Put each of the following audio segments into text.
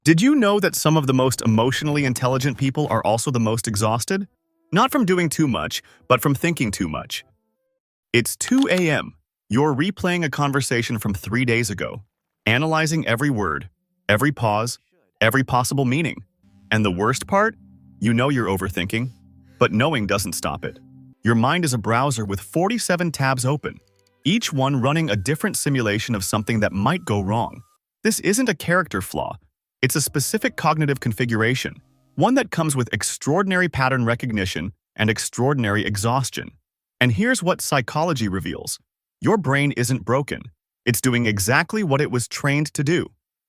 Did you know that some of the most emotionally intelligent people are also the most exhausted? Not from doing too much, but from thinking too much. It's 2 a.m. You're replaying a conversation from 3 days ago, analyzing every word, every pause, every possible meaning. And the worst part? You know you're overthinking, but knowing doesn't stop it. Your mind is a browser with 47 tabs open, each one running a different simulation of something that might go wrong. This isn't a character flaw. It's a specific cognitive configuration, one that comes with extraordinary pattern recognition and extraordinary exhaustion. And here's what psychology reveals. Your brain isn't broken. It's doing exactly what it was trained to do.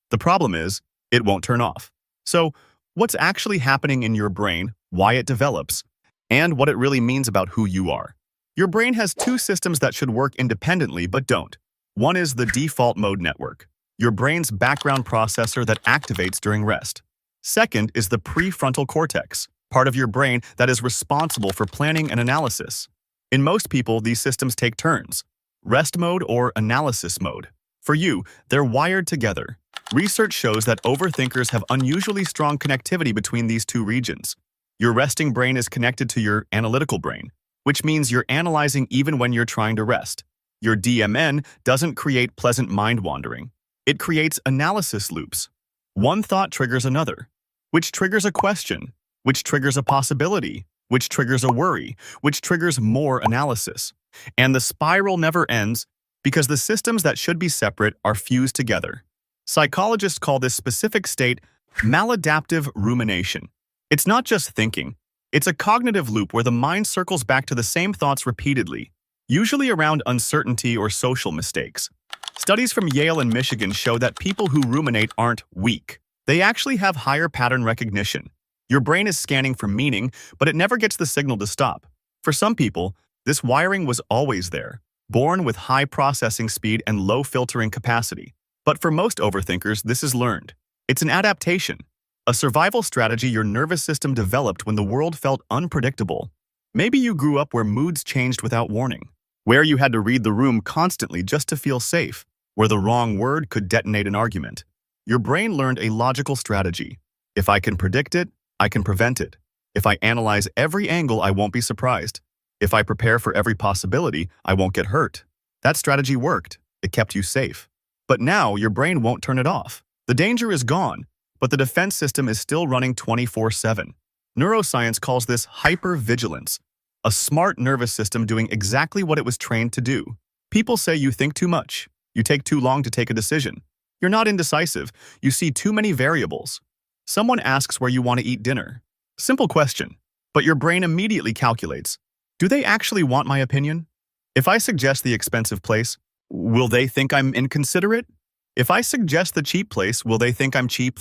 The problem is, it won't turn off. So, what's actually happening in your brain, why it develops, and what it really means about who you are? Your brain has two systems that should work independently but don't. One is the default mode network, your brain's background processor that activates during rest. Second is the prefrontal cortex, part of your brain that is responsible for planning and analysis. In most people, these systems take turns, rest mode or analysis mode. For you, they're wired together. Research shows that overthinkers have unusually strong connectivity between these two regions. Your resting brain is connected to your analytical brain, which means you're analyzing even when you're trying to rest. Your DMN doesn't create pleasant mind wandering. It creates analysis loops. One thought triggers another, which triggers a question, which triggers a possibility, which triggers a worry, which triggers more analysis. And the spiral never ends because the systems that should be separate are fused together. Psychologists call this specific state maladaptive rumination. It's not just thinking. It's a cognitive loop where the mind circles back to the same thoughts repeatedly, usually around uncertainty or social mistakes. Studies from Yale and Michigan show that people who ruminate aren't weak. They actually have higher pattern recognition. Your brain is scanning for meaning, but it never gets the signal to stop. For some people, this wiring was always there, born with high processing speed and low filtering capacity. But for most overthinkers, this is learned. It's an adaptation, a survival strategy your nervous system developed when the world felt unpredictable. Maybe you grew up where moods changed without warning, where you had to read the room constantly just to feel safe, where the wrong word could detonate an argument. Your brain learned a logical strategy. If I can predict it, I can prevent it. If I analyze every angle, I won't be surprised. If I prepare for every possibility, I won't get hurt. That strategy worked. It kept you safe. But now your brain won't turn it off. The danger is gone, but the defense system is still running 24/7. Neuroscience calls this hypervigilance, a smart nervous system doing exactly what it was trained to do. People say you think too much. You take too long to take a decision. You're not indecisive. You see too many variables. Someone asks where you want to eat dinner. Simple question, but your brain immediately calculates. Do they actually want my opinion? If I suggest the expensive place, will they think I'm inconsiderate? If I suggest the cheap place, will they think I'm cheap?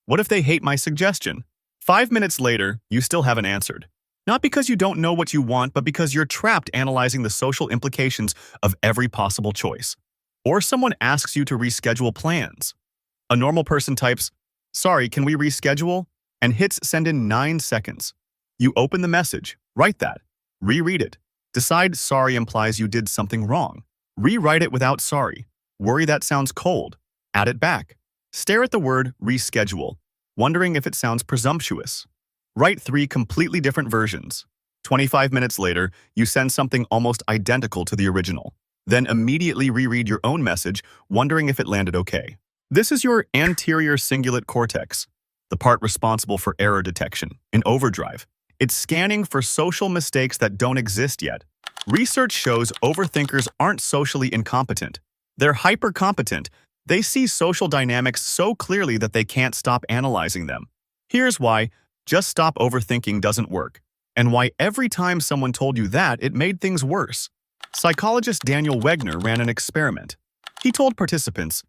What if they hate my suggestion? 5 minutes later, you still haven't answered. Not because you don't know what you want, but because you're trapped analyzing the social implications of every possible choice. Or someone asks you to reschedule plans. A normal person types, "Sorry, can we reschedule?" and hits send in 9 seconds. You open the message, write that, reread it. Decide sorry implies you did something wrong. Rewrite it without sorry. Worry that sounds cold. Add it back. Stare at the word reschedule, wondering if it sounds presumptuous. Write 3 completely different versions. 25 minutes later, you send something almost identical to the original. Then immediately reread your own message, wondering if it landed okay. This is your anterior cingulate cortex, the part responsible for error detection, in overdrive. It's scanning for social mistakes that don't exist yet. Research shows overthinkers aren't socially incompetent. They're hypercompetent. They see social dynamics so clearly that they can't stop analyzing them. Here's why just stop overthinking doesn't work, and why every time someone told you that, it made things worse. Psychologist Daniel Wegner ran an experiment. He told participants,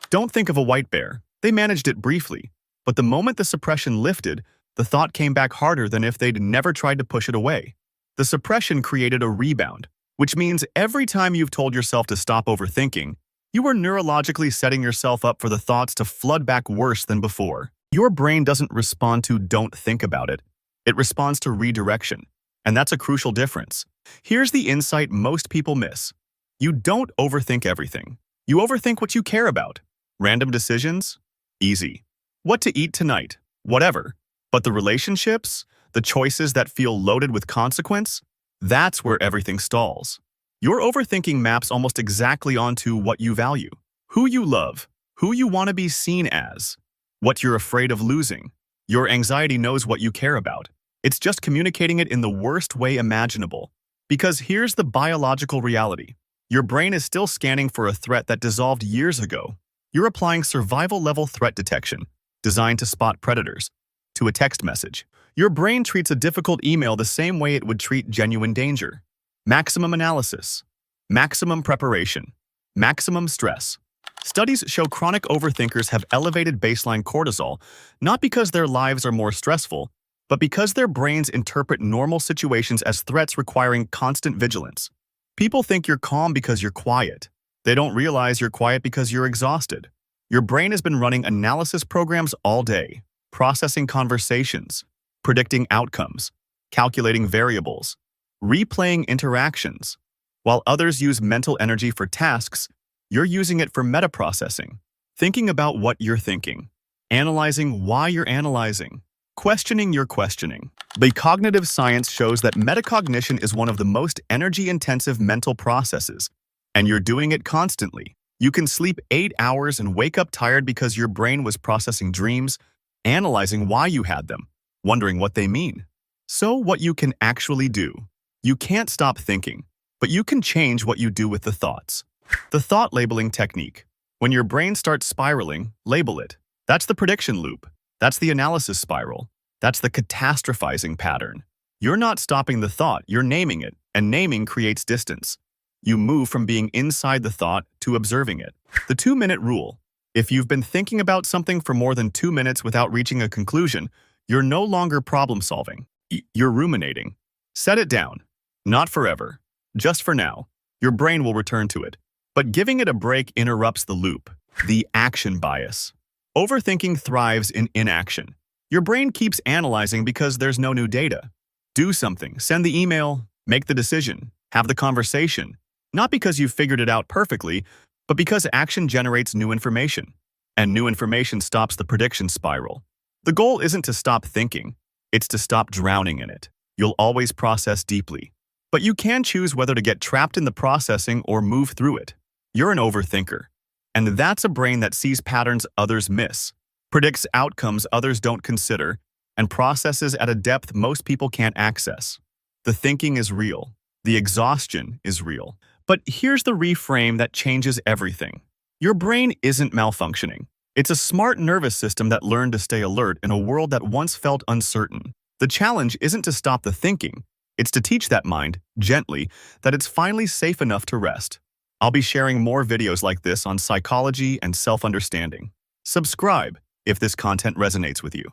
"Don't think of a white bear." They managed it briefly, but the moment the suppression lifted, the thought came back harder than if they'd never tried to push it away. The suppression created a rebound, which means every time you've told yourself to stop overthinking, you are neurologically setting yourself up for the thoughts to flood back worse than before. Your brain doesn't respond to "don't think about it." It responds to redirection, and that's a crucial difference. Here's the insight most people miss. You don't overthink everything. You overthink what you care about. Random decisions? Easy. what to eat tonight, whatever. But the relationships, the choices that feel loaded with consequence, that's where everything stalls. Your overthinking maps almost exactly onto what you value, who you love, who you want to be seen as, what you're afraid of losing. Your anxiety knows what you care about. It's just communicating it in the worst way imaginable. Because here's the biological reality. Your brain is still scanning for a threat that dissolved years ago. You're applying survival-level threat detection, designed to spot predators, to a text message. Your brain treats a difficult email the same way it would treat genuine danger. Maximum analysis, maximum preparation, maximum stress. Studies show chronic overthinkers have elevated baseline cortisol, not because their lives are more stressful, but because their brains interpret normal situations as threats requiring constant vigilance. People think you're calm because you're quiet. They don't realize you're quiet because you're exhausted. Your brain has been running analysis programs all day, processing conversations, predicting outcomes, calculating variables, replaying interactions. While others use mental energy for tasks, you're using it for metaprocessing, thinking about what you're thinking, analyzing why you're analyzing, questioning your questioning. The cognitive science shows that metacognition is one of the most energy-intensive mental processes, and you're doing it constantly. You can sleep 8 hours and wake up tired because your brain was processing dreams, analyzing why you had them, wondering what they mean. So what you can actually do. You can't stop thinking, but you can change what you do with the thoughts. The thought labeling technique. When your brain starts spiraling, label it. That's the prediction loop. That's the analysis spiral. That's the catastrophizing pattern. You're not stopping the thought, you're naming it, and naming creates distance. You move from being inside the thought to observing it. The 2-minute rule. If you've been thinking about something for more than 2 minutes without reaching a conclusion, you're no longer problem-solving. You're ruminating. Set it down. Not forever. Just for now. Your brain will return to it. But giving it a break interrupts the loop. The action bias. Overthinking thrives in inaction. Your brain keeps analyzing because there's no new data. Do something. Send the email. Make the decision. Have the conversation. Not because you've figured it out perfectly, but because action generates new information. And new information stops the prediction spiral. The goal isn't to stop thinking. It's to stop drowning in it. You'll always process deeply. But you can choose whether to get trapped in the processing or move through it. You're an overthinker. And that's a brain that sees patterns others miss, predicts outcomes others don't consider, and processes at a depth most people can't access. The thinking is real. The exhaustion is real. But here's the reframe that changes everything. Your brain isn't malfunctioning. It's a smart nervous system that learned to stay alert in a world that once felt uncertain. The challenge isn't to stop the thinking. It's to teach that mind, gently, that it's finally safe enough to rest. I'll be sharing more videos like this on psychology and self-understanding. Subscribe if this content resonates with you.